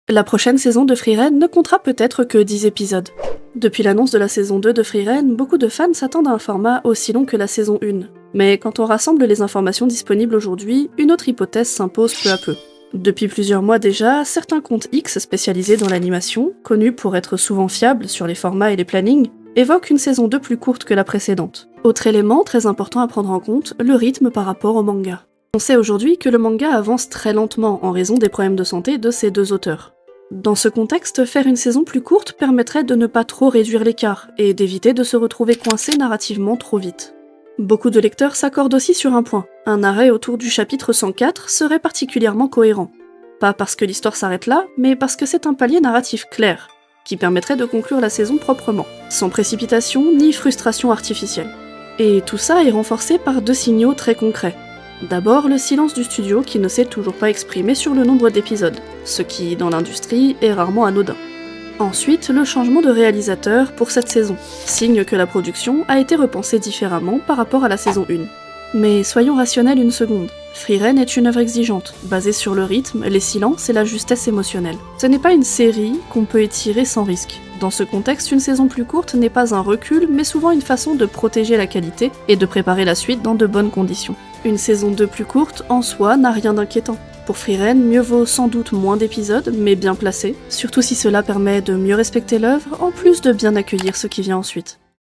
La prochaine saison de Frieren ne comptera peut-être que 10 épisodes. Depuis l'annonce de la saison 2 de Frieren, beaucoup de fans s'attendent à un format aussi long que la saison 1. Mais quand on rassemble les informations disponibles aujourd'hui, une autre hypothèse s'impose peu à peu. Depuis plusieurs mois déjà, certains comptes X spécialisés dans l'animation, connus pour être souvent fiables sur les formats et les plannings, évoquent une saison 2 plus courte que la précédente. Autre élément très important à prendre en compte, le rythme par rapport au manga. On sait aujourd'hui que le manga avance très lentement en raison des problèmes de santé de ses deux auteurs. Dans ce contexte, faire une saison plus courte permettrait de ne pas trop réduire l'écart et d'éviter de se retrouver coincé narrativement trop vite. Beaucoup de lecteurs s'accordent aussi sur un point, un arrêt autour du chapitre 104 serait particulièrement cohérent. Pas parce que l'histoire s'arrête là, mais parce que c'est un palier narratif clair, qui permettrait de conclure la saison proprement, sans précipitation ni frustration artificielle. Et tout ça est renforcé par deux signaux très concrets. D'abord, le silence du studio qui ne s'est toujours pas exprimé sur le nombre d'épisodes, ce qui, dans l'industrie, est rarement anodin. Ensuite, le changement de réalisateur pour cette saison, signe que la production a été repensée différemment par rapport à la saison 1. Mais soyons rationnels une seconde. Frieren est une œuvre exigeante, basée sur le rythme, les silences et la justesse émotionnelle. Ce n'est pas une série qu'on peut étirer sans risque. Dans ce contexte, une saison plus courte n'est pas un recul, mais souvent une façon de protéger la qualité et de préparer la suite dans de bonnes conditions. Une saison 2 plus courte, en soi, n'a rien d'inquiétant. Pour Frieren, mieux vaut sans doute moins d'épisodes, mais bien placés, surtout si cela permet de mieux respecter l'œuvre, en plus de bien accueillir ce qui vient ensuite.